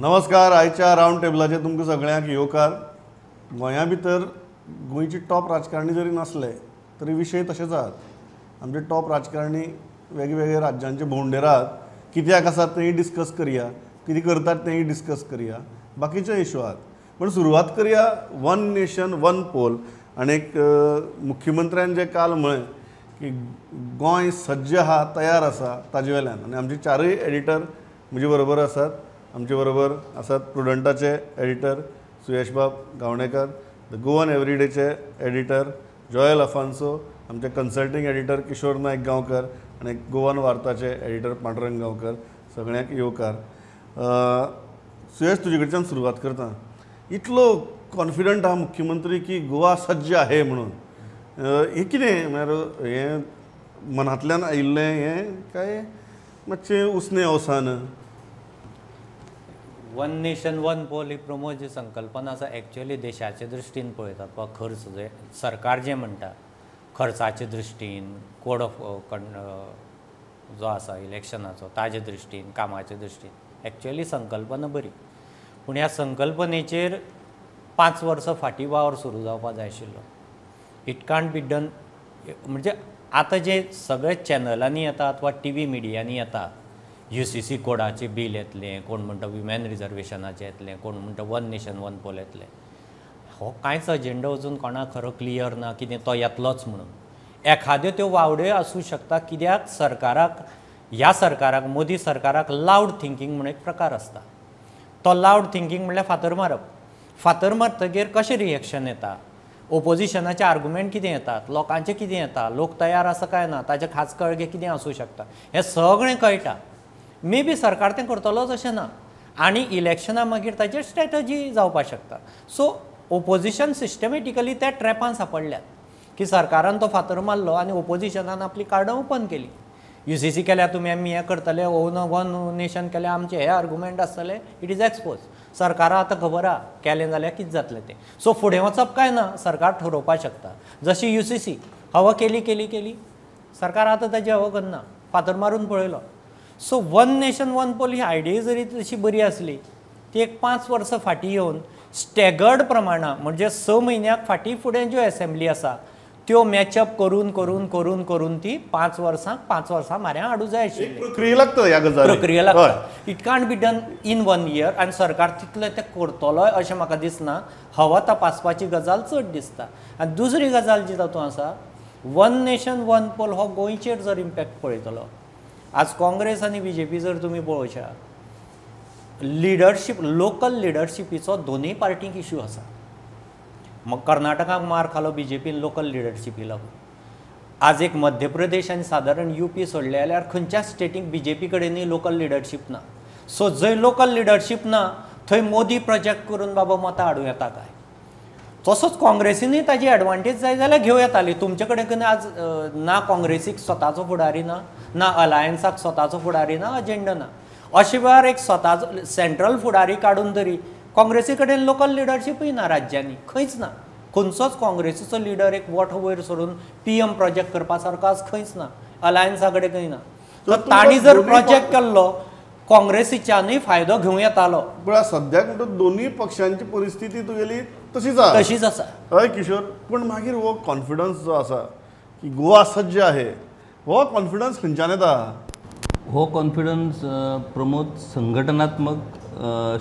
नमस्कार. आयच्या रावंड टेबलाचेर तुमकां सगळ्यांक येवकार. गोंया भितर गोंयची टॉप राजकारणी जरी नासले तरी विशय तशेच आहात. आमचे टॉप राजकारणी वेगवेगळ्या राज्यांचे भोंवडेर आहात. कित्याक आसात तेंय डिस्कस करया, कितें करतात तेंय डिस्कस करया, बाकीचे इश्यू आहात. पण सुरवात करया वन नेशन वन पोल. आनी एक मुख्यमंत्र्यान जे काल म्हळें की गोंय सज्ज आहा, तयार आसा ताजे वेल्यान. आनी आमचे चारय एडिटर म्हजे बरोबर आसात. आमचे बरोबर आसात प्रुडंटाचे एडिटर सुयशबाब गावणेकर, द गोवन एवरीडेचे एडिटर जॉयल अफान्सो, आमचे कन्सल्टिंग एडिटर किशोर नायक गांवकर आनी गोवन वार्ताचे एडिटर पांडुरंग गांवकर. सगळ्यांक येवकार. सुयश, तुजे कडच्यान सुरवात करता. इतलो कॉन्फिडंट आहा मुख्यमंत्री की गोवा सज्ज आहे म्हणून. हें कितें म्हळ्यार हें मनांतल्यान आयिल्लें हें काय मातशें उसने अवसान? वन नेशन वन पोल ही प्रमोद जी संकल्पना आसा एक्चुअली देशाचे दृश्टीन पळयतात वा खर्च जे सरकार जे म्हणटा खर्चाचे दृश्टीन, कोड ऑफ जो आसा इलेक्शनाचो ताजे दृश्टीन, कामाचे दृश्टीन एक्चुअली संकल्पना बरी. पूण ह्या संकल्पनेचेर 5 वर्सां फाटीं वावर सुरू जावपाक जाय आशिल्लो. It can't be done. म्हणजे आतां जे सगळे चॅनलांनी येतात वा टी व्ही मिडियांनी येतात, UCC कोडाचें बील येतलें, कोण म्हणटा विमेन रिजर्वेशनाचें येतलें, कोण म्हणटा वन नेशन वन पोल येतलें. हो कांयच अजेंडा अजून कोणाक खरो क्लियर ना कितें तो येतलोच म्हणून. एखाद्यो त्यो वावड्यो आसूं शकता कित्याक सरकाराक, ह्या सरकाराक, मोदी सरकाराक लावड थिंकींग म्हणून एक प्रकार आसता. तो लावड थिंकींग म्हणल्यार फातर मारप. फातर मारतकीर कशें रिएक्शन येता, ओपोजिशनाचे आर्ग्युमेंट कितें येतात, लोकांचें कितें येता, लोक तयार आसा काय ना, ताचे खास कळगे कितें आसूं शकता, हें सगळें कळटा. मे बी सरकार तें करतलोच अशें ना आनी इलेक्शना मागीर ताचेर स्ट्रॅटजी जावपाक शकता. सो ओपोजिशन सिस्टमॅटिकली त्या ट्रॅपान सांपडल्यात की सरकारान तो फातर मारलो आनी ओपोजिशनान आपली कार्डां ओपन केली. UCC केल्यार तुमी आमी हें करतले, वन नेशन केल्यार आमचे हे आर्ग्युमेंट आसतले. It is expose. सरकारा आतां खबर आहा केलें जाल्यार कितें जातलें तें. सो फुडें वचप काय ना, सरकार ठरोवपाक शकता. जशी UCC हवा केली सरकार आतां ताजी हवा करना, फातर मारून पळयलो. So one nation one poll ही आयडिया जरी तशी बरी आसली ती एक 5 वर्सां फाटीं येवन स्टॅगर्ड प्रमाणां म्हणजे 6 म्हयन्याक फाटीं फुडें ज्यो एसेंब्ली आसा त्यो मॅचअप करून करून करून करून ती 5 वर्सां म्हऱ्या हाडूं जाय आशिल्ली. प्रक्रिया लागता ह्या गजाली. प्रक्रिया लागता. It can't be done in 1 year आनी सरकार तितलें तें करतलोय अशें म्हाका दिसना. हवा तपासपाची गजाल चड दिसता. आनी दुसरी गजाल जी तातूंत आसा, वन नेशन वन पोल हो गोंयचेर जर इम्पॅक्ट पळयतलो. आज काँग्रेस आनी BJP जर तुमी पळोवशा, लिडरशीप, लोकल लिडरशिपीचो दोनूय पार्टीक इश्यू आसा. मग कर्नाटकाक मार खालो BJPन लोकल लिडरशिपी लागून. आज एक मध्य प्रदेश आनी सादारण UP सोडले जाल्यार खंयच्या स्टेटीक BJP कडेनूय लोकल लिडरशीप ना. सो जंय लोकल लिडरशीप ना थंय मोदी प्रोजेक्ट करून बाबा मतां हाडूं येता काय. तसोच काँग्रेसीनूय ताजी एडवांटेज जाय जाल्यार घेवं येताली. तुमचे कडेन आज ना काँग्रेसीक स्वताचो फुडारी ना अलायन्साक स्वताचो फुडारी ना, अजेंडा ना. अशे वेळार एक स्वताचो सेंट्रल फुडारी काडून तरी काँग्रेसी कडेन लोकल लिडरशीपय ना राज्यांनी, खंयच ना. खंयचोच काँग्रेसीचो लिडर एक वोट वयर सोडून PM प्रोजेक्ट करपा सारको आज खंयच ना. अलायन्सा कडेन खंय ना. तर तांणी जर प्रोजेक्ट केल्लो काँग्रेसीच्यानूय फायदो घेवं येतालो. पण सद्याक म्हणटा दोनूय पक्षांची परिस्थिती तुगेली तशीच आसा. हय किशोर. पण मागीर हो कॉन्फिडन्स जो आसा की गोवा सज्ज आहे, हो कॉन्फिडन्स खंयच्यान येता? हो कॉन्फिडन्स प्रमोद संघटनात्मक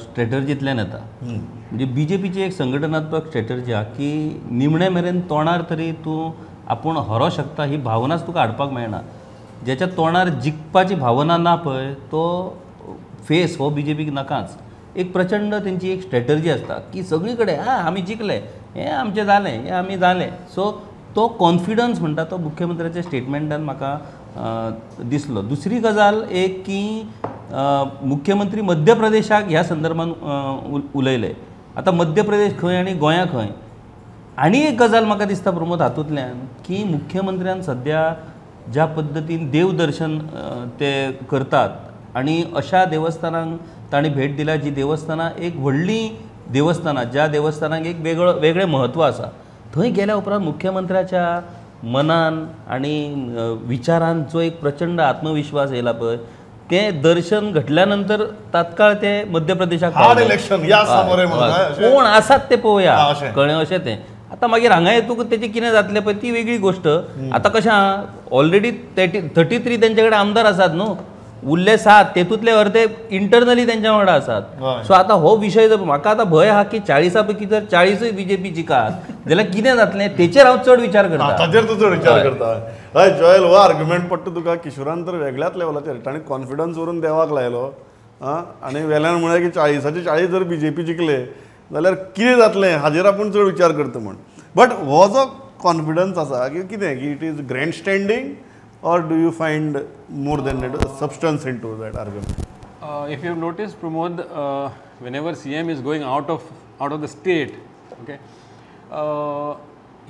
स्ट्रॅटर्जींतल्यान येता. म्हणजे BJPची एक संघटनात्मक स्ट्रॅटर्जी आहा की निमणे मेरेन तोंडार तरी तूं आपूण हरो शकता ही भावनाच तुका हाडपाक मेळना. ज्याच्या तोंडार जिखपाची भावना ना पळय तो फेस हो BJPक नाकाच. एक प्रचंड तेंची एक स्ट्रॅटर्जी आसता की सगळी कडेन आमी जिखले, हें आमचें जालें, हें आमी जालें. सो तो कॉन्फिडन्स म्हणटा तो मुख्यमंत्र्याच्या स्टेटमेंटान म्हाका दिसलो. दुसरी गजाल एक की मुख्यमंत्री मध्य प्रदेशाक ह्या संदर्भान उलयले. आतां मध्य प्रदेश खंय आनी गोंया खंय. आनी एक गजाल म्हाका दिसता प्रमोद हातूंतल्यान की मुख्यमंत्र्यान सद्या ज्या पद्दतीन देवदर्शन ते करतात आनी अशा देवस्थानांक तांणी भेट दिल्या जी देवस्थानां एक व्हडली देवस्थानां, ज्या देवस्थानाक एक वेगळें महत्व आसा, थंय गेल्या उपरांत मुख्यमंत्र्याच्या मनान आनी विचारान जो एक प्रचंड आत्मविश्वास येयला पळय तें दर्शन घडल्यानंतर तात्काळ ते मध्य प्रदेशाक हार्ड पावले. इलेक्शन या सामोरे म्हणून हय. अशें. कोण आसात ते पळोवया हा, अशें. कळ्ळें अशें तें. आतां मागीर हांगा येतूंक तेजें कितें जातलें पळय ती वेगळी गोश्ट. आतां कशें आहा ऑलरेडी 33 तेंचे कडेन आमदार आसात न्हू, उरले 7 तेतूंतले अर्दे इंटरनली तेंच्या वांगडा आसात. हय. सो आतां हो विशय जर म्हाका आतां भंय आहा की 40 पैकी जर 40 बीजेपी जिकात जाल्यार कितें जातलें तेचेर हांव चड विचार करता. ताचेर तूं चड विचार करता. हय जॉयल हो आर्ग्युमेंट पडटा तुका. किशोरान तर वेगळ्याच लेवलाचेर ताणें कॉन्फिडन्स व्हरून देवाक लायलो आनी वेल्यान म्हळ्यार की 40चे 40 जर बीजेपी जिखले जाल्यार कितें जातलें हाजेर आपूण चड विचार करता म्हण. बट हो जो कॉन्फिडन्स आसा की कितें की it is grand standing or do you find more than that substance into that argument? If you notice, Pramod, whenever CM is going out of the state, okay,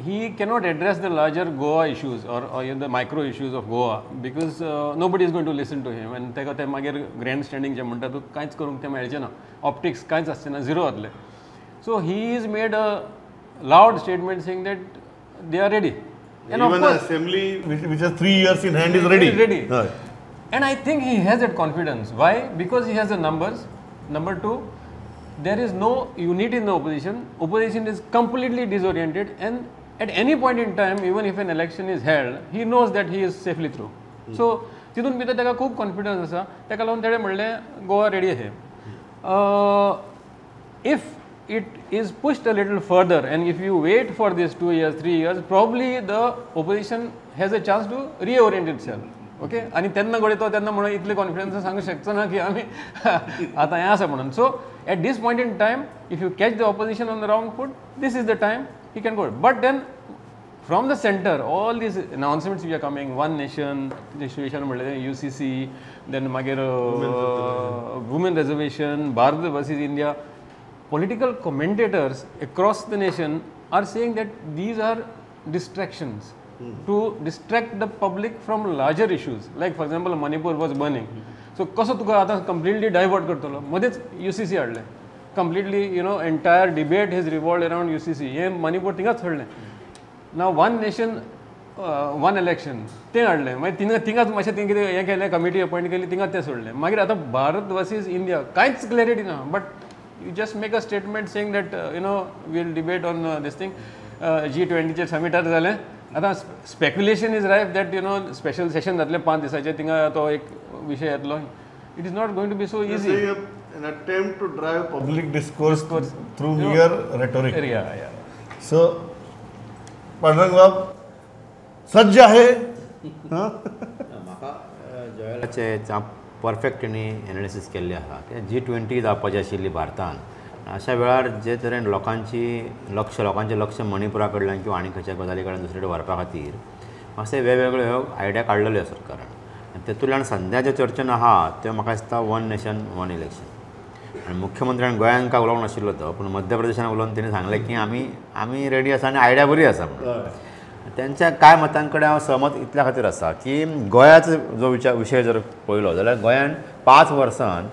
he cannot address the larger Goa issues or the micro issues of Goa because nobody is going to listen to him. And तेका ते मागीर grandstanding जे म्हणटा तूं कांयच करूंक ते मेळचें ना, ऑप्टिक्स कांयच आसचें ना, झिरो जातलें. So he has made a loud statement saying that they are ready. And even of course, assembly which has 3 years in hand is ready. Ready. Right. And I think he has that confidence. Why? Because he has the numbers. Number two, there is no unity in the opposition. Opposition is completely disoriented, and at any point in time, even if an election is held, he knows that he is safely through. So तितून भितर ताका खूब confidence आसा. ताका लागून ताणें म्हणलें Goa ready आहा. If it is pushed a little further and if you wait for this 2 years, 3 years, probably the opposition has a chance to reorient itself. Okay? आणि तेन्ना घडये तो तेन्ना म्हणून इतले कॉन्फिडन्स सांगू शकचो ना की आमी आतां हें आसा म्हणून. So at this point in time if you catch the opposition on the wrong foot, this is the time he can go. But then from the centre all these announcements we are coming, one nation situation म्हणलें, UCC, then मागीर women reservation, Bharat versus India. Political commentators across the nation are saying that these are distractions to distract the public from larger issues. Like for example, Manipur was burning. So कसो तुका आतां completely divert करतलो. मध्येच UCC हाडलें. Completely, entire debate has revolved around UCC. हे Manipur थिंगाच हाडलें. Now one nation, one election. तें हाडलें. मागीर थिंगाच मातशें तें कितें हें केलें, कमिटी अपॉयंट केली, थिंगाच तें सोडलें. मागीर आतां भारत वर्सीस इंडिया कांयच क्लॅरिटी ना. But you just make a statement saying that we'll debate on this thing. G20 चे समिटार जालें. आतां speculation is rife that special session जातलें 5 दिसाचें, थिंगा तो एक विशय येतलो. It is not going to be so easy. An attempt to drive public discourse through mere rhetoric. Yeah. So, Pandurang बाब सज्ज आहे. म्हाका जॉयलाचे परफेक्ट तेणी एनालिसीस केल्ली आसा की G20 जावपाची आशिल्ली भारतान. अशा वेळार जे तरेन लोकांचें लक्ष मणिपुरा कडल्यान किंवा आनी खंयच्या गजाली कडल्यान दुसरे कडेन व्हरपा खातीर मातशे वेगवेगळ्यो आयडिया काडलेल्यो सरकारान. तेतूंतल्यान सद्या जे चर्चेन आहा त्यो म्हाका दिसता वन नेशन वन इलेक्शन. आनी मुख्यमंत्र्यान गोंयान काय उलोवंक नाशिल्लो तो, पूण मध्य प्रदेशान उलोवन तेणी सांगलें की आमी रेडी आसा आनी आयडिया बरी आसा म्हणून. त्यांच्या कांय मतां कडेन हांव सहमत इतल्या खातीर आसा की गोंयाचो जो विशय जर पळयलो जाल्यार गोंयान 5 वर्सान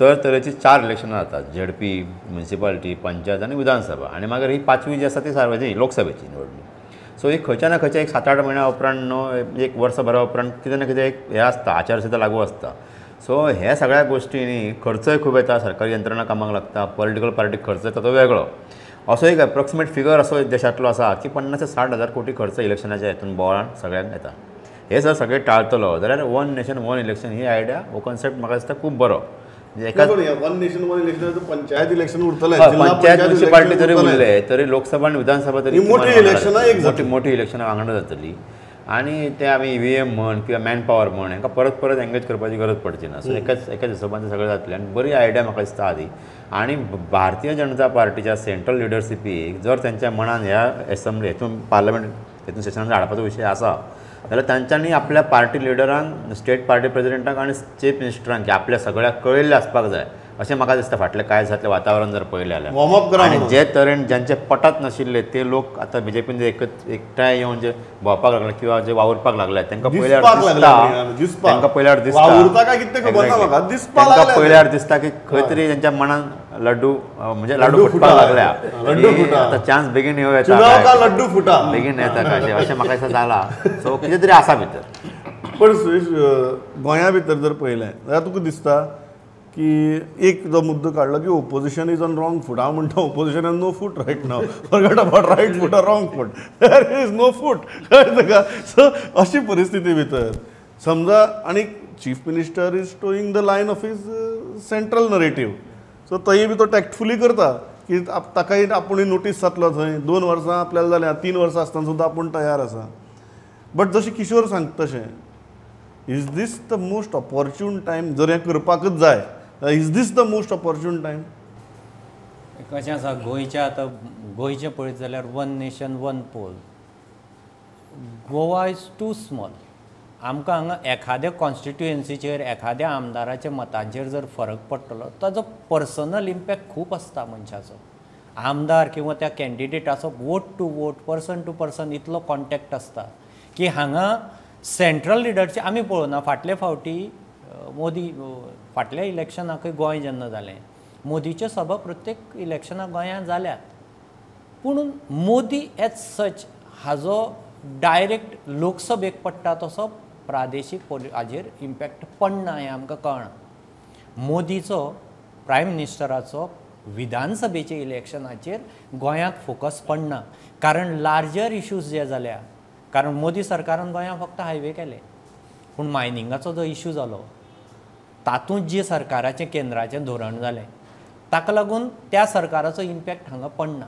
तरेची 4 इलेक्शनां जातात. ZP, म्युनिसिपालिटी, पंचायत आनी विधानसभा. आनी मागीर ही 5वी जी आसा ती सार्वजनीक लोकसभेची निवडणूक. सो ही खंयच्या ना खंयच्या एक 7-8 म्हयन्या उपरांत न्हू, एक वर्सभरा उपरांत कितें ना कितें एक हें आसता, आचारसंहिता लागू आसता. सो हे सगळ्या गोश्टींनी खर्चय खूब येता, सरकारी यंत्रणा कामाक लागता, पॉलिटिकल पार्टीक खर्च येता तो वेगळो. असो एक एप्रॉक्सिमेट फिगर असो देशांतलो आसा की 50 ते 60 हजार कोटी खर्च इलेक्शनाच्या हेतून बोवाळान सगळ्यांक येता. हे जर सगळें टाळतलो जाल्यार वन नेशन वन इलेक्शन ही आयडिया, हो कॉन्सेप्ट म्हाका दिसता खूब बरो. One nation one election panchayat election उरतलें. पंचायत म्युनिसिपालिटी जरी उरले तरी लोकसभा आनी विधानसभा तरी मोठी इलेक्शनां वांगडा जातली. आनी ते आमी EVM म्हण किंवा मॅन पॉवर म्हण हांकां परत एंगेज करपाची गरज पडची ना. सो एकाच हिशोबान सगळें जातलें आनी बरी आयडिया म्हाका दिसता आदी. आनी भारतीय जनता पार्टीच्या सेंट्रल लिडरशिपीक जर तेंच्या मनान ह्या एसेंब्ली हेतून पार्लमेंट हेतून सेशनान हाडपाचो विशय आसा जाल्यार तांच्यांनी आपल्या पार्टी लिडरांक, स्टेट पार्टी प्रेजिडेंटाक आनी चीफ मिनिस्टरांक आपल्या सगळ्याक कळयल्लें आसपाक जाय अशें म्हाका दिसता. फाटल्या कांय दिसांतलें वातावरण जर पळयलें जाल्यार आनी जे तरेन ज्यांचे पटत नाशिल्ले ते लोक आतां BJPन एकठांय येवन जे भोंवपाक लागले किंवा जे वावुरपाक लागले तांकां पळयल्यार दिसता की खंय तरी तेंच्या मनान लड्डू फुटपाक लागल्या. आतां चान्स बेगीन येता, बेगीन येता काय अशें म्हाका दिसता जाला. सो कितें तरी आसा भितर. पण सुरेश गोंया भितर जर पळयलें जाल्यार तुका दिसता की एक जो मुद्दो काडलो की opposition is on wrong foot. हांव म्हणटा opposition has no foot right नाव. Forget about right foot or wrong foot, there is no foot. कळ्ळें तुका? सो अशी परिस्थिती भितर समजा आनी chief minister is toeing the line of his central narrative. So तोय बी तो टॅक्टफुली करता की ताकाय आपुणूय नोटीस जातलो थंय. 2 वर्सां आपल्याला जाल्या, 3 वर्सां आसतना सुद्दां आपूण तयार आसा. बट जशें किशोर सांगता तशें, is this the most opportune time? जर हें करपाकच जाय, is this the most opportune time? कशें आसा, गोंयचें पळयत जाल्यार 1 nation 1 poll. Goa is too small. आमकां हांगा एखाद्या कॉन्स्टिट्युएन्सीचेर एखाद्या आमदाराच्या मतांचेर जर फरक पडटलो ताजो पर्सनल इम्पॅक्ट खूब आसता मनशाचो. आमदार किंवा त्या कॅन्डिडेटाचो vote to vote, person to person इतलो कॉन्टॅक्ट आसता की हांगा सेंट्रल लिडरचे आमी पळोवना. फाटले फावटी मोदी फाटल्या इलेक्शनाकय गोंय जेन्ना जालें, मोदीच्यो सभा प्रत्येक इलेक्शनाक गोंयांत जाल्यात. पूण मोदी एज सच हाजो डायरेक्ट लोकसभेक पडटा तसो प्रादेशीक हाजेर इम्पॅक्ट पडना हें आमकां कळना. मोदीचो प्रायम मिनिस्टराचो विधानसभेच्या इलेक्शनाचेर गोंयांत फोकस पडना. कारण लार्जर इश्यूज जे जाल्या, कारण मोदी सरकारान गोंयांत फक्त हायवे केले, पूण मायनिंगाचो जो इश्यू जालो तातूंत जे सरकाराचें केंद्राचें धोरण जालें ताका लागून त्या सरकाराचो इम्पॅक्ट हांगा पडना.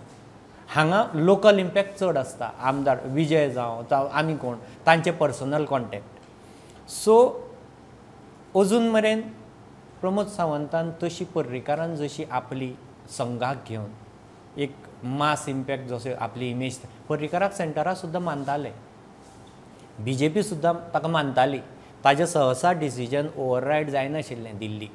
हांगा लोकल इम्पॅक्ट चड आसता. आमदार विजय जावं आमी कोण तांचे पर्सनल कॉन्टॅक्ट. सो अजून मेरेन प्रमोद सावंतान तशी पर्रीकारान जशी आपली संघाक घेवन एक मास इम्पॅक्ट जसो आपली इमेज पर्रीकाराक सेंटराक सुद्दां मानताले, BJP सुद्दां ताका मानताली. ताजें सहसा डिसिजन ओवररायड जायनाशिल्लें दिल्लीक.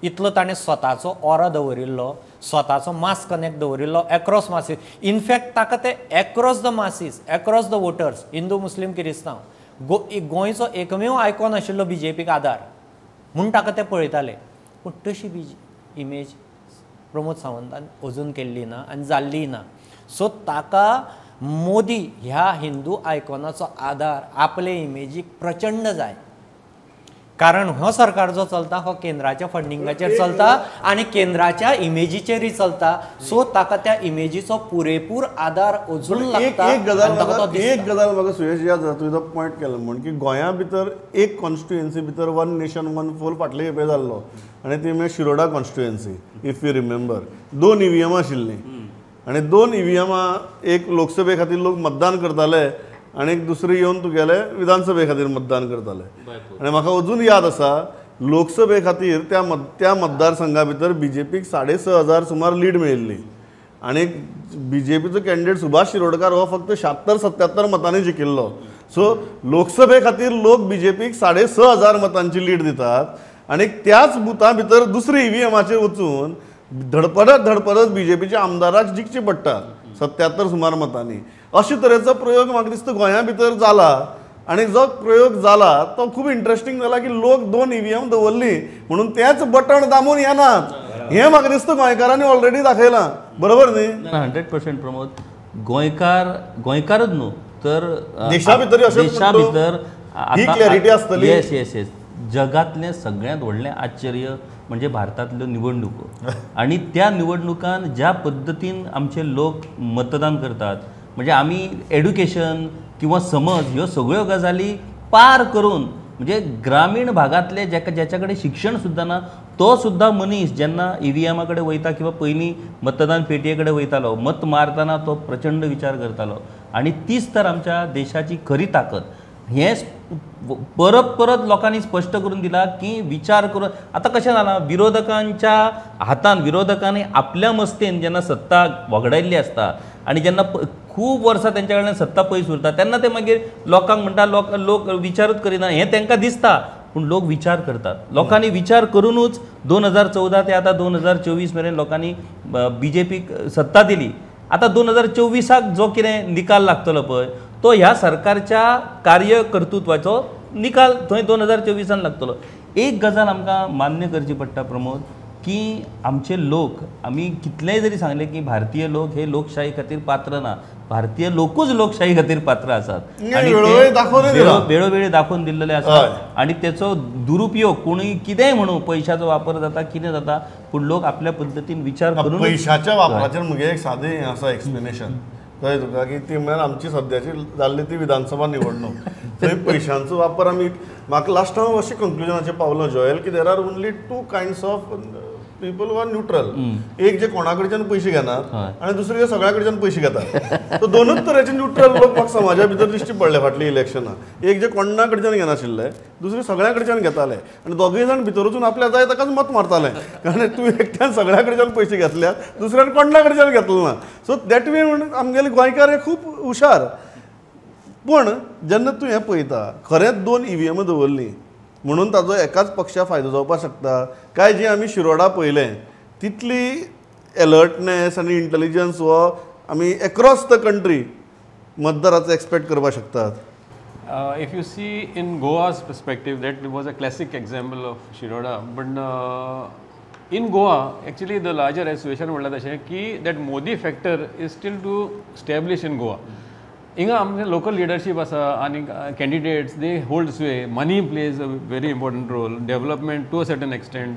इतलो ताणें स्वताचो ऑरा दवरिल्लो, स्वताचो मास कनेक्ट दवरिल्लो एक्रॉस मासीस. इनफॅक्ट ताका ते across the masses, across the voters, Hindu Muslim किरिस्तांव, गोंयचो एकमेव आयकॉन आशिल्लो BJPक आदार म्हूण ताका ते पळयताले. पूण तशी इमेज प्रमोद सावंतान अजून केल्ली ना आनी जाल्ली ना. सो ताका मोदी ह्या हिंदू आयकॉनाचो आदार आपले इमेजीक प्रचंड जाय. कारण हो सरकार जो चलता हो केंद्राच्या फंडिंगाचेर चलता आनी केंद्राच्या इमेजीचेरय चलता. सो ताका त्या इमेजीचो पुरेपूर आदार अजून लागता. एक गजाल म्हाका सुयेश याद जाता, तुवें तो पॉयंट केलो म्हण की गोंया भितर एक कॉन्स्टिट्युएन्सी भितर 1 नेशन 1 पोल फाटले खेपे जाल्लो आनी ती म्हणजे Shiroda constituency. If you remember 2 EVM आशिल्लीं आनी 2 EVM एक लोकसभे खातीर लोक मतदान करताले आनी एक दुसरी येवन तुगेले विधानसभे खातीर मतदान करताले. आनी म्हाका अजून याद आसा लोकसभे खातीर त्या मतदारसंघा भितर BJPक 6,500 सुमार लीड मेळिल्ली आनी BJPचो कॅन्डिडेट सुभाष शिरोडकार हो फक्त 76-77 मतांनी जिखिल्लो. सो लोकसभे खातीर लोक BJPक 6,500 मतांची लीड दितात आनी त्याच बुथा भितर दुसरी EVMाचेर वचून धडपडत BJPचे आमदाराक जिखचे पडटात 77 सुमार मतांनी. अशे तरेचो प्रयोग म्हाका दिसता गोंया भितर जाला आनी जो प्रयोग जाला तो खूब इंट्रस्टिंग जाला की लोक 2 EVM दवरली म्हणून तेच बटण दामून येनात. हें म्हाका दिसता गोंयकारांनी ऑलरेडी दाखयलां. बरोबर न्ही? 100% प्रमोद. गोंयकारच न्हू तर देशा भितर ही क्लॅरिटी आसतली. Yes yes yes. जगातलें सगळ्यांत व्हडलें आश्चर्य म्हणजे भारतांतल्यो निवडणुको आनी त्या निवडणुकांत ज्या पद्दतीन आमचे लोक मतदान करतात, म्हणजे आमी एड्युकेशन किंवा समज ह्यो सगळ्यो गजाली पार करून म्हणजे ग्रामीण भागातले ज्याच्या कडेन शिक्षण सुद्दां ना तो सुद्दां मनीस जेन्ना EVM कडेन वयता किंवा पयलीं मतदान पेटये कडेन वयतालो, मत मारतना तो प्रचंड विचार करतालो. आनी तीच तर आमच्या देशाची खरी ताकद. हें परत लोकांनी स्पश्ट करून दिला की विचार करून. आतां कशें जालां, विरोधकांच्या हातान विरोधकांनी आपल्या मस्तेन जेन्ना सत्ता वगडायल्ली आसता आनी जेन्ना खूब वर्सां तेंच्या कडल्यान सत्ता पयस उरता तेन्ना ते मागीर लोकांक म्हणटा लोक विचारूच करिना. हें तांकां दिसता पूण लोक विचार करतात. लोकांनी विचार करूनच 2014 ते आतां 2024 मेरेन लोकांनी BJPक सत्ता दिली. आतां 2024 जो कितें निकाल लागतलो पळय तो ह्या सरकारच्या कार्यकर्तृत्वाचो निकाल थंय 2024 लागतलो. एक गजाल आमकां मान्य करची पडटा प्रमोद की आमचे लोक, आम्ही कितलेंय जरी सांगले की भारतीय लोक हे लोकशाही खातीर पात्र ना, भारतीय लोकूच लोकशाही खातीर पात्र आसात आणि वेळोवेळी दाखोवनूय दिला. वेळोवेळी दाखोवन दिल्लेले आसात आणि त्याचो दुरुपयोग कोणूय कितेंय म्हणू, पयशाचो वापर जाता कितें जाता, पूण लोक आपल्या पद्दतीन विचार करून पैशाच्या वापराचेर म्हगे एक सादें हें आसा एक्सप्लेनेशन कळ्ळें तुका की ती म्हळ्यार आमची सद्याची जाल्ली ती विधानसभा निवडणूक थंय पयशांचो वापर आमी म्हाका लास्ट हांव अशें कंक्लुजनाचेर पावलो जॉयल की there are only two kinds of people वर न्यूट्रल. एक जे कोणा कडच्यान पयशे घेनात आनी दुसरे जे सगळ्या कडच्यान पयशे घेतात. सो दोनूच तरेचे न्यूट्रल लोक म्हाका समाजा भितर दिश्टी पडले फाटली इलेक्शनां. एक जे कोणा कडच्यान घेनाशिल्ले, दुसरे सगळ्या कडच्यान घेताले आनी दोगूय जाण भितर वचून आपल्या जाय ताकाच मत मारताले, कारण तूं एकट्यान सगळ्या कडच्यान पयशे घेतल्यात, दुसऱ्यान कोणा कडच्यान घेतले ना. सो दॅट वे म्हणून आमगेले गोंयकार हे खूब हुशार. पूण जेन्ना तूं हें पळयता खरेंच 2 EVM दवरलीं म्हणून ताजो एकाच पक्षा फायदो जावपाक शकता काय जी आमी शिरोडा पळयलें तितली अलर्टनेस आनी इंटेलिजन्स हो आमी एक्रॉस द कंट्री मतदाराचो एक्सपेक्ट करपाक शकतात. If you see in Goa's perspective, that was a classic example of Shiroda. But in Goa, actually the larger association म्हणला तशें की that Modi factor is still to establish in Goa. हिंगा आमचे local leadership आसा आनी candidates they hold sway, money plays a very important role, development to a certain extent,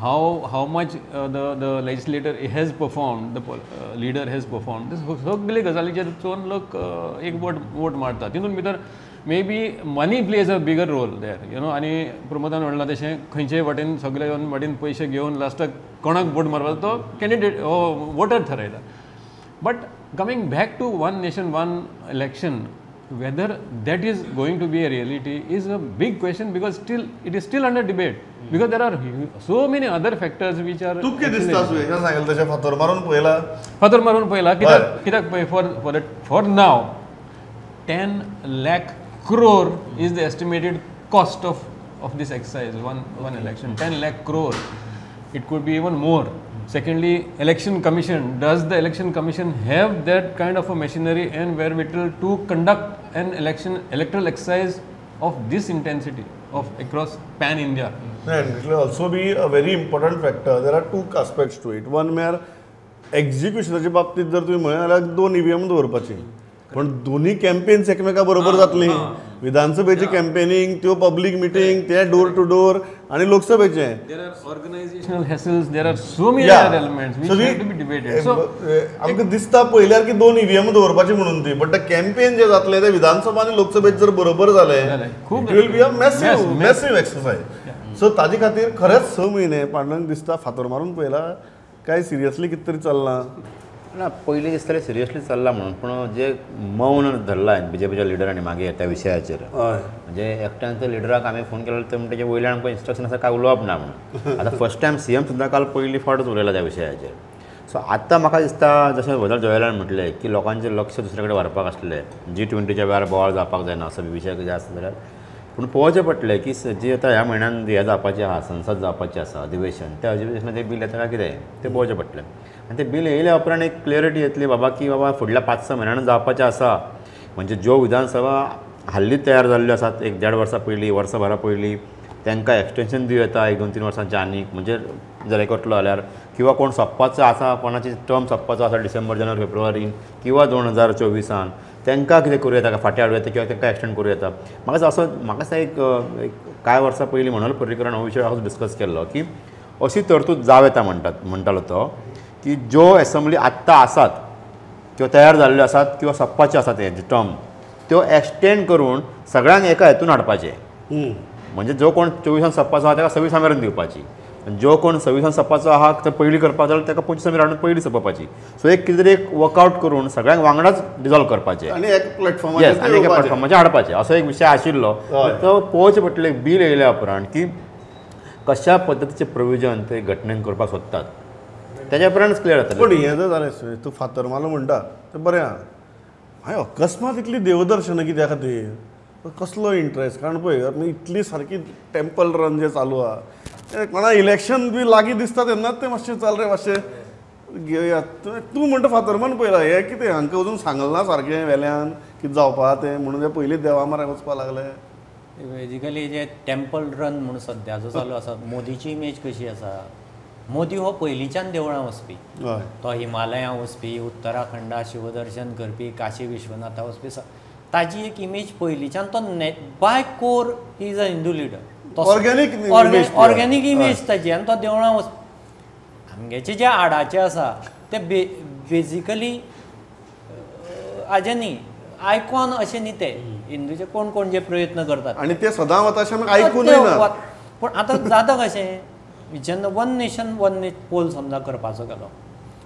how much the legislator has performed, the leader has performed, this सगळे गजालीचेर चोवन लोक एक vote मारतात. तितून भितर may be money plays a bigger role देर, आनी प्रमोदान म्हणलां तशें खंयचेय वाटेन सगळे वाटेन पयशे घेवन लास्टाक कोणाक वोट मारपाचो तो कॅन्डिडेट वोटर थारायता. But coming back to one nation one election, whether that is going to be a reality is a big question, because it is still under debate, because there are so many other factors which are. तूं कितें दिसता सुयेश सांगलें तशें फातर मारून पळयला? फातर मारून पळयला कित्याक पळय for now 10 lakh crore is the estimated cost of this exercise, one election. 10 lakh crore. It could be even more. Secondly, election commission, does the election commission have that kind of a machinery and wherewithal to conduct an electoral exercise of this intensity of across pan India? And it will also be a very important factor. There are 2 aspects to it. One म्हळ्यार एक्झिक्युशनाच्या बाबतींत जर तुवें म्हळें जाल्यार 2 EVM दवरपाची, पण दोन्ही campaigns एकामेका बरोबर जातली. विधानसभेची कॅम्पेनिंग, त्यो पब्लीक मिटींग, ते डोर टू डोर आणि लोकसभेचे. There are organizational hassles, there are so many other elements which have to be debated. So आमकां दिसता पयल्यार की 2 EVM दवरपाची म्हणून ती, बट कॅम्पेन जे जातले ते विधानसभा आणि लोकसभेत जर बरोबर जाले it will be a massive exercise. So ताजे खातीर खरेंच 6 म्हयने पांडुरंग दिसता फातर मारून पळयला काय सिरियसली कितें तरी चल्लां ना. पयलीं दिसतालें सिरियसली चल्लां म्हणून, पूण जे मौन धरलां BJPच्या लिडरांनी मागीर त्या विशयाचेर, म्हणजे एकट्यान त्या लिडराक आमी फोन केलो तर तेजे वयल्यान आमकां इंस्ट्रक्शन आसा काय उलोवप ना म्हणून. आतां फर्स्ट टायम CM सुद्दां काल पयली फावट उलयला त्या विशयाचेर. सो आत्तां म्हाका दिसता जशें वदळ जॉयलान म्हटलें की लोकांचें लक्ष दुसरे कडेन व्हरपाक आसलें, G20च्या वेळार बोवाळ जावपाक जायना असो विशय कितें आसा जाल्यार, पूण पळोवचें पडटलें की जी आतां ह्या म्हयन्यान हें जावपाचें आसा, संसद जावपाचें आसा अधिवेशन, त्या अधिवेशनात तें बिल येता काय कितें तें पळोवचें पडटलें. आनी तें बिल येयल्या उपरांत एक क्लियरिटी येतली बाबा की बाबा फुडल्या 5-6 म्हयन्यान जावपाचें आसा. म्हणजे ज्यो विधानसभा हाल्लीच तयार जाल्ल्यो आसात 1-1.5 वर्सां पयलीं, वर्सभरा पयलीं, तांकां एक्सटेन्शन दिवं येता 1-2-3 वर्सांचें आनीक, म्हणजे जर हे करतलो जाल्यार, किंवा कोण सोंपपाचो आसा, कोणाची टर्म सोंपपाचो आसा डिसेंबर, जानेवारी, फेब्रुवारीन किंवा 2024 तांकां कितें करूं येता, फाटीं हाडूं येता किंवा तांकां एक्सटेंड करूं येता. म्हाका एक कांय वर्सां पयलीं मनोहर पर्रीकरान हो विशय हांव डिस्कस केल्लो की अशी तरतूद जाव येता म्हणटालो तो की ज्यो एसेंब्ली आत्तां आसात किंवा तयार जाल्ल्यो आसात किंवा सोंपपाच्यो आसात हे टर्म, त्यो एक्सटेंड करून सगळ्यांक एका हेतून हाडपाचें. म्हणजे जो कोण 24 सोंपपाचो आहा ताका 26 मेरेन दिवपाची, जो कोण 26 सोंपपाचो आहा तो पयलीं करपाक जाल्यार ताका 25 मेरेन हाडून पयलीं सोंपोवपाची. सो एक कितें तरी एक वर्कआवट करून सगळ्यांक वांगडाच डिजॉल्व करपाचें आनी एक प्लॅटफॉर्माचेर हाडपाचें असो एक विशय आशिल्लो. तो पळोवचें पडटलें बिल येयल्या उपरांत की कशा पद्दतीचें प्रोविजन ते घटनेन करपाक सोदतात, तेज्या उपरांत क्लियर जाता. पण हें जर जालें तूं फातर मारलो म्हणटा तें बरें आहा. हांवें अकस्मात इतली देवदर्शनां कित्या खातीर, कसलो इंट्रस्ट, कारण पळय इतली सारकी टेम्पल रन जे चालू आहा, कोणा इलेक्शन बी लागीं दिसता तेन्नाच तें मातशें चल रे मातशें घेवयात. तूं म्हणटा फातर मारून पळयला हें कितें, हांकां अजून सांगलें सारकें वेल्यान कितें जावपा तें म्हणून तें पयलींच देवा माराक वचपा लागले. बेजिकली जे टेम्पल रन म्हणून सद्याचो चालू आसा, मोदीची इमेज कशी आसा मोदी हो पयलींच्यान देवळां वचपी हय तो हिमालयां वचपी उत्तराखंडा शिवदर्शन करपी काशी विश्वनाथा वचपी ताजी एक इमेज पयलींच्यान तो by core he is a Hindu leader Organic image ती. ऑर्गेनीक इमेज ताजी आनी तो देवळां आमगेचे जे आडाचे आसा ते बेजिकली हाजे न्ही आयकॉन अशें न्ही ते हिंदूचे कोण कोण जे प्रयत्न करतात आणि ते सदां वता अशें आमकां आयकूनय ना पूण आतां जाता कशें जेन्ना वन नेशन वन पोल समजा करपाचो गेलो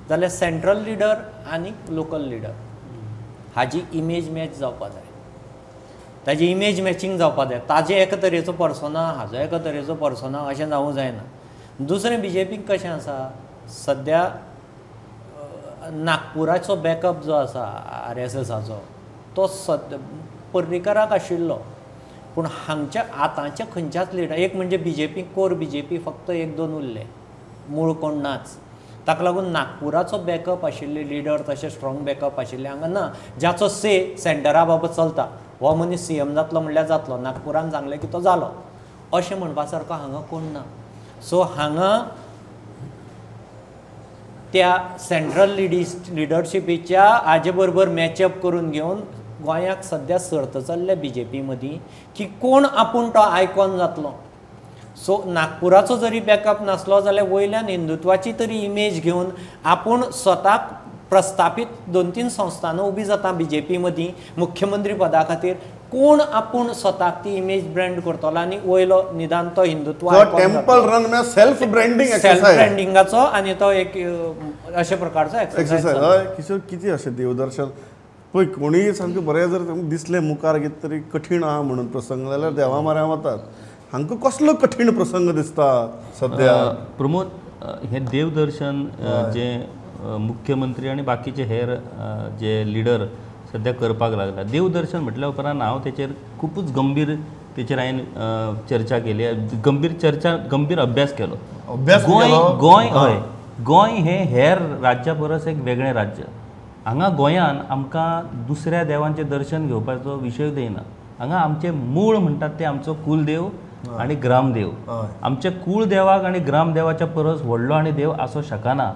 जाल्यार सेंट्रल लिडर आनी लोकल लिडर हाजी इमेज मॅच जावपा जाय ताजी इमेज मॅचिंग जावपा जाय ताजे एका तरेचो पर्सोना हाजो एका तरेचो पर्सोना अशें जावूं जायना दुसरें BJPक कशें आसा सद्या नागपुराचो बॅकअप जो आसा RSSाचो तो पर्रीकाराक आशिल्लो पूण हांगच्या आतांच्या खंयच्याच लिडर एक म्हणजे BJP कोर BJP फक्त 1-2 उरले मूळ कोण नाच ताका लागून नागपुराचो बॅकअप आशिल्ले लिडर तशें स्ट्रॉंग बॅकअप आशिल्ले हांगा ना ज्याचो सेंटरा बाबत चलता हो मनीस CM जातलो म्हणल्यार जातलो नागपुरान सांगलें की तो जालो अशें म्हणपा सारको हांगा कोण ना सो हांगा त्या सेंट्रल लिडरशिपीच्या हाजे बरोबर मॅचअप करून घेवन गोंयाक सद्या सर्त चल्ल्या BJP मदीं की कोण आपूण तो आयकॉन जातलो सो नागपुराचो जरी बॅकअप नासलो जाल्यार वयल्यान हिंदुत्वाची तरी इमेज घेवन आपूण स्वताक प्रस्थापीत 2-3 संस्थानां उबी जाता BJP मदीं मुख्यमंत्री पदा खातीर कोण आपूण स्वताक ती इमेज ब्रँड करतलो आनी वयलो निदान तो हिंदुत्व टेम्पल रन म्हणजे सेल्फ ब्रँडिंग सेल्फ ब्रँडिंगाचो आनी तो एक अशा प्रकारचो एक्सरसाइज हय किशोर कितें अशें देवदर्शन पळय कोणीय सामकें बरें जर दिसलें मुखार कितें तरी कठीण आहा म्हणून प्रसंग जाल्यार देवा माऱ्या वतात हांकां कसलो कठीण प्रसंग दिसता सद्या प्रमोद हे देवदर्शन जे मुख्यमंत्री आणि बाकीचे हेर जे लिडर सध्या करपाक लागला देवदर्शन म्हटल्या उपरांत हांव तेचेर खूबच गंभीर तेचेर हांवें चर्चा केली गंभीर अभ्यास केलो गोंय हय गोंय हे हेर राज्या परस एक वेगळें राज्य हांगा गोंयान आमकां दुसऱ्या देवांचें दर्शन घेवपाचो विशय देयना हांगा आमचे मूळ म्हणटात ते आमचो कुलदेव आणि ग्रामदेव आमच्या कुळदेवाक आणि ग्रामदेवाच्या परस व्हडलो आनी देव आसो शकना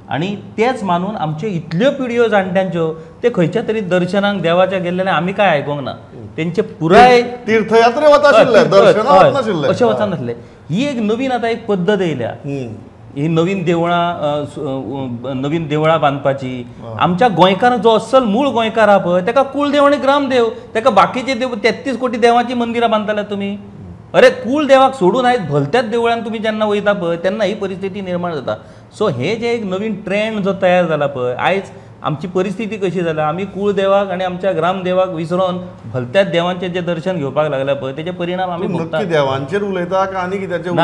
आणि तेच मानून आमचे इतल्यो पिढयो जाणट्यांच्यो ते खंयच्या तरी दर्शनाक देवाच्या गेल्ले आमी काय आयकोंक ना तेंचे पुराय तीर्थयात्रे वता आशिल्ले दर्शनाक वचना आशिल्ले अशें वचना नासले ही एक नवीन आतां एक पद्दत येयल्या ही नवीन देवळां बांदपाची आमच्या गोंयकार जो असल मूळ गोंयकार आहा पळय तेका कुलदेव आनी ग्रामदेव तेका बाकीचे देव 33 कोटी देवाची मंदिरां बांदताल्यात तुमी अरे कुलदेवाक सोडून आयज भलत्याच देवळान तुमी जेन्ना वयता पळय तेन्ना ही परिस्थिती निर्माण जाता सो हे जे एक नवीन ट्रेंड जो तयार जाला पळय आयज आमची परिस्थिती कशी जाला आमी कुळदेवाक आनी आमच्या ग्रामदेवाक विसरून भलत्याच देवांचें जे दर्शन घेवपाक लागल्या पळय तेजे परिणाम आमी भोगता देवांचेर उलयता काय आनी कित्याचेर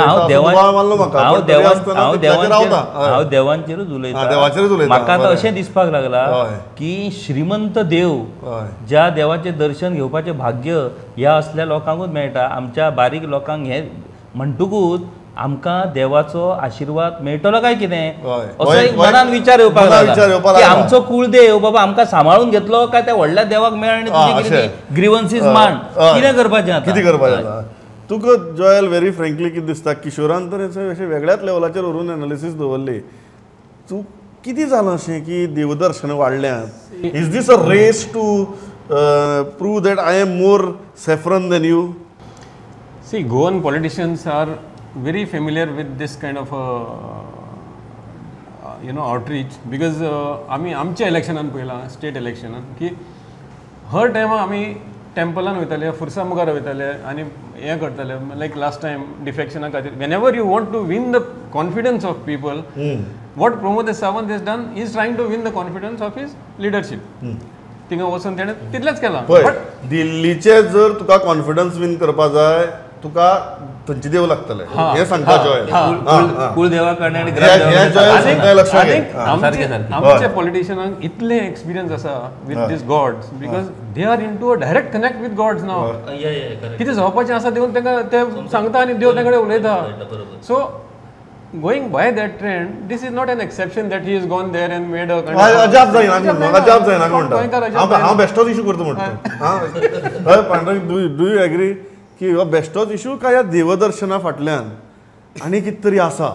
हांव देवांचेरूच उलयता म्हाका आतां अशें दिसपाक लागला की श्रीमंत देव ज्या देवाचें दर्शन घेवपाचें भाग्य ह्या असल्या लोकांकूच मेळटा आमच्या बारीक लोकांक हें म्हणटकूच आमकां देवाचो आशिर्वाद मेळटलो काय कितें असो एक मनान विचार येवपाक लागला की आमचो कुळदेव बाबा आमकां सांबाळून घेतलो काय त्या व्हडल्या देवाक मेळ आनी तुजी कितें ग्रीवन्सीस मांड कितें करपाचें आतां कितें करपाचें तुका जॉयल व्हेरी फ्रँकली कितें दिसता किशोरान तर अशें वेगळ्याच लेवलाचेर व्हरून एनालिसीस दवरली तूं कितें जालां अशें की देवदर्शन वाडल्यात is this a race to prove that I am more saffron than you see Goan politicians are very familiar with this kind of outreach because आमी आमच्या इलेक्शनान पळयलां स्टेट इलेक्शनान की हर टायमा आमी टेम्पलान वयताले फुर्सा मुखार वयताले आनी हें करताले लायक लास्ट टायम डिफेक्शना खातीर whenever you want to win the confidence of people what Pramod Sawant is done is trying to win the confidence of his leadership थिंगा वचून तेणें तितलेंच केलां बट दिल्लीचे जर तुका कॉन्फिडन्स वीन करपा जाय तुका थंयचे देव लागतले हे सांगता जॉयल कुळदेवा कडे आनी आमचे पॉलिटिशियनांक इतले एक्सपिरियन्स आसा with this gods because they are into a direct connect with gods नाव कितें जावपाचें आसा देव तांकां ते सांगता आनी देव तांचे कडेन उलयता so going by that trend, this is not an exception that he has gone there and made a kind of अजाब जायना म्हणटा हांव बेश्टोच इशू करता म्हणटा पांडुरंग डू यू एग्री की हो बेश्टोच इशू काय ह्या देवदर्शना फाटल्यान आनी कितें तरी आसा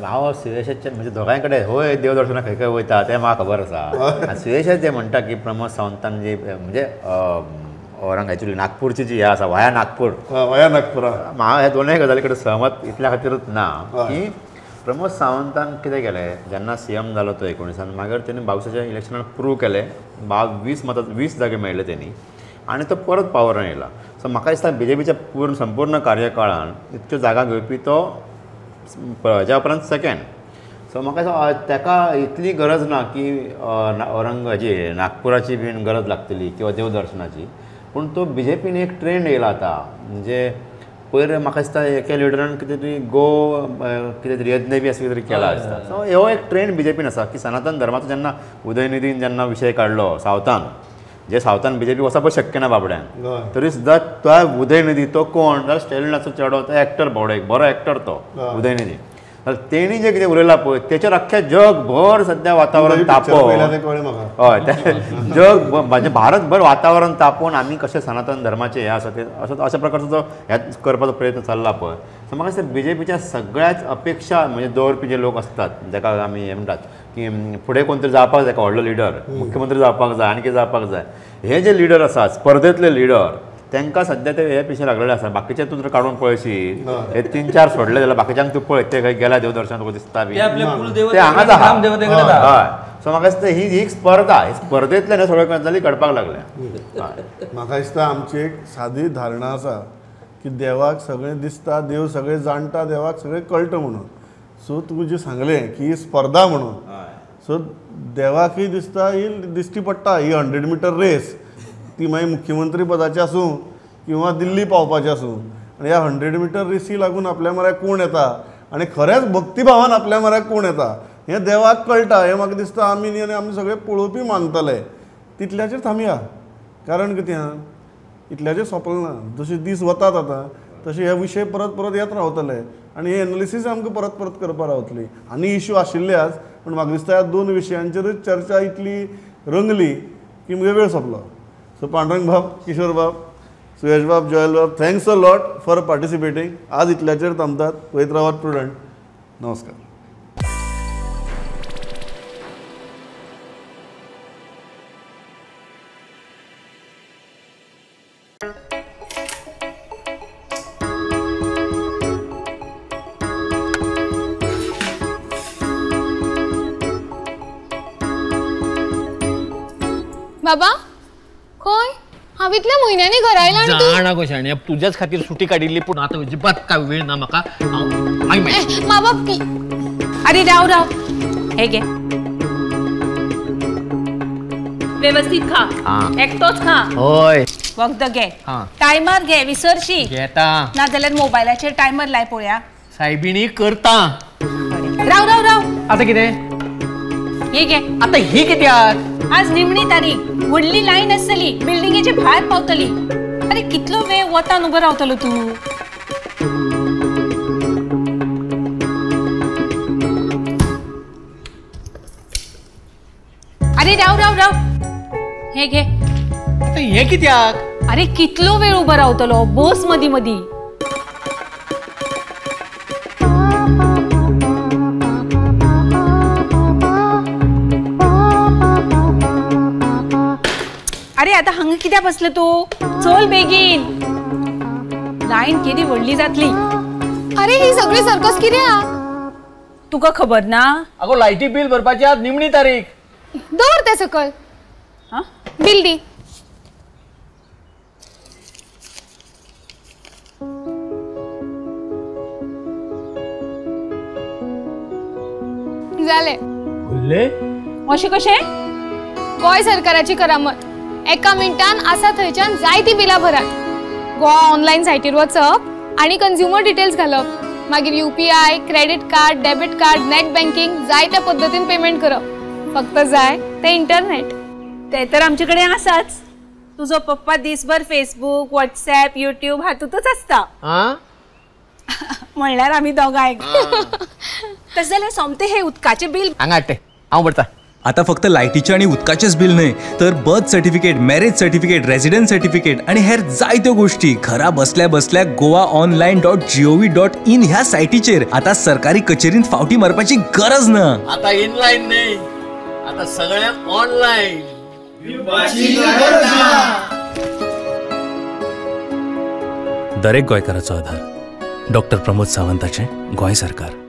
हांव सुयशाचे म्हणजे दोगांय कडेन होय देवदर्शनाक खंय खंय वयता तें म्हाका खबर आसा. सुयशाच जे म्हणटा की प्रमोद सावंतान जे म्हणजे औरंग एक्चुली नागपूरची जी हे आसा वाया नागपूर वया नागपुरा हांव हे दोनूय गजाली कडेन सहमत इतल्या खातीरूच ना की प्रमोद सावंतान कितें केलें जेन्ना CM जालो तो 19 मागीर तेणी 22च्या इलेक्शनाक प्रूव केलें 20 जागे मेळ्ळे तेणी आनी तो परत पावरान येयला. सो म्हाका दिसता BJPच्या संपूर्ण कार्यकाळान इतक्यो जागा घेवपी तो हेज्या उपरांत सेकेंड. सो म्हाका दिसता ताका इतली गरज ना की औरंग हेजी नागपुराची बीन गरज लागतली किंवा देवदर्शनाची. पूण तो BJPन एक ट्रेंड येयला आतां म्हणजे पयर म्हाका दिसता एका लिडरान कितें तरी कितें तरी यज्ञ बी अशें कितें तरी केला दिसता. सो हो एक ट्रेंड BJPन आसा की सनातन धर्माचो जेन्ना उदयनिधीन जेन्ना विशय काडलो सावथान जे सावथान BJP वचप शक्य ना बाबड्यान तरी सुद्दां तो उदयनिधी तो कोण जाल्यार स्टॅलिनाचो चेडो तो एक्टर बाबडो एक बरो एक्टर तो उदयनिधी. जाल्यार तेणी जे कितें उलयलां पळय तेचेर अख्ख्या जगभर सद्या वातावरण तापोवन हय जग म्हणजे भारतभर वातावरण तापोवन आमी कशें सनातन धर्माचे हे आसा ते अशा प्रकारचो जो हे करपाचो प्रयत्न चल्ला पळय. सो म्हाका दिसता BJPच्या सगळ्याच अपेक्षा म्हणजे दवरपी जे लोक असतात जाका आमी हे म्हणटात की फुडें कोण तरी जावपाक जाय व्हडलो लिडर मुख्यमंत्री जावपाक जाय आनी कितें जावपाक जाय हे जे लिडर आसात स्पर्धेंतले लिडर तांकां सद्या ते हे पिशे लागलेले आसा. बाकीचे तूं जर काडून पळयशी हे 3-4 सोडले जाल्यार बाकीच्यांक तूं पळय ते खंय गेल्या देवदर्शन तुका दिसता बी ते हांगाच आहा. हय सो म्हाका दिसता ही एक स्पर्धा स्पर्धेंतल्यान हे सगळ्यो गजाली घडपाक लागल्या. म्हाका दिसता आमची एक सादी धारणा आसा की देवाक सगळें दिसता देव सगळें जाणटा देवाक सगळें कळटा म्हणून. सो तुवें जें सांगलें की ही स्पर्धा म्हणून सो देवाकय दिसता ही दिश्टी पडटा ही 100 मीटर रेस ती मागीर मुख्यमंत्री पदाची आसूं किंवा दिल्ली पावपाची आसूं आनी ह्या 100 मीटर रेसी लागून आपल्या म्हऱ्याक कोण येता आनी खरेंच भक्तिभावान आपल्या म्हऱ्याक कोण येता हें देवाक कळटा. हें म्हाका दिसता आमी न्ही आनी आमी सगळे पळोवपी मानतले तितल्याचेर थांबया. कारण कित्याक इतल्याचेर सोंपलें ना. जशे दीस वतात आतां तशे हे विशय परत परत येत रावतले आनी हे एनालिसीस आमकां परत परत करपाक रावतली. आनी इश्यू आशिल्लेच पूण म्हाका दिसता ह्या 2 विशयांचेरूच चर्चा इतली रंगली की म्हजो वेळ सोंपलो. सो पांडुरंग बाब, किशोर बाब, सुयश बाब, जोयल बाब, थँक्स अ लॉट फॉर पार्टिसिपेटींग. आज इतल्याचेर थांबतात. पळयत रावात प्रुडंट. नमस्कार. बाबा खंय हांव इतल्या म्हयन्यांनी घरा आयला आनी तूं जाणा गो शाण्या तुझ्याच खातीर सुटी काडिल्ली पूण आतां अजिबात काय वेळ ना म्हाका बाबा अरे राव राव हे घे व्यवस्थित खा एकटोच खा होय वखद घे हा. टायमार घे विसरशी घेता नाजाल्यार मोबायलाचेर टायमर लाय पळोवया सायबिणी करता राव राव राव आता कितें हे घे आता ही कित्याक आज निमणी तारीख व्हडली लायन आसतली बिल्डिंगेचे भायर पावतली अरे कितलो वेळ वतान उबो रावतलो तूं अरे राव राव राव हे घे आता हे कित्याक अरे कितलो वेळ उबो रावतलो बस मदी मदी अरे आता हांगा कित्याक बसलो तू चल बेगीन लायन केदी व्हडली जातली अरे ही सगळी सर्कस कित्याक तुका खबर ना अगो लायटी बिल भरपाची आज निमणी तारीख दवर ते सकल हा बिल दी जाले अशें कशें गोंय सरकाराची करामत एका मिनटान आसा थंयच्यान जायती बिलां भरात गोवा ऑनलायन सायटीर वचप आनी कंज्युमर डिटेल्स घालप मागीर UPI credit card debit card net banking जाय त्या पद्दतीन पेमेंट करप फक्त जाय ते इंटरनेट ते तर आमचे कडेन आसाच तुजो पप्पा दिसभर फेसबुक व्हॉट्सॲप युट्यूब हातूंतच आसता म्हणल्यार आमी दोगांय तशें जाल्यार सोमतें हे उदकाचें बील हांगा हाडटे हांव भरता आता फक्त लायटीचे आणि उदकाचेच बिल न्हय तर birth certificate, marriage certificate, residence certificate आणि हेर जायत्यो गोष्टी घरा बसल्या बसल्या goaonline.gov.in ह्या सायटीचेर आता सरकारी कचेरीत फावटी मारपाची गरज ना. आता इनलाईन नाही, आता सगळ्यांक ऑनलाईन. दरेक गोंयकाराचो आधार. डॉक्टर प्रमोद सावंताचें गोंय सरकार.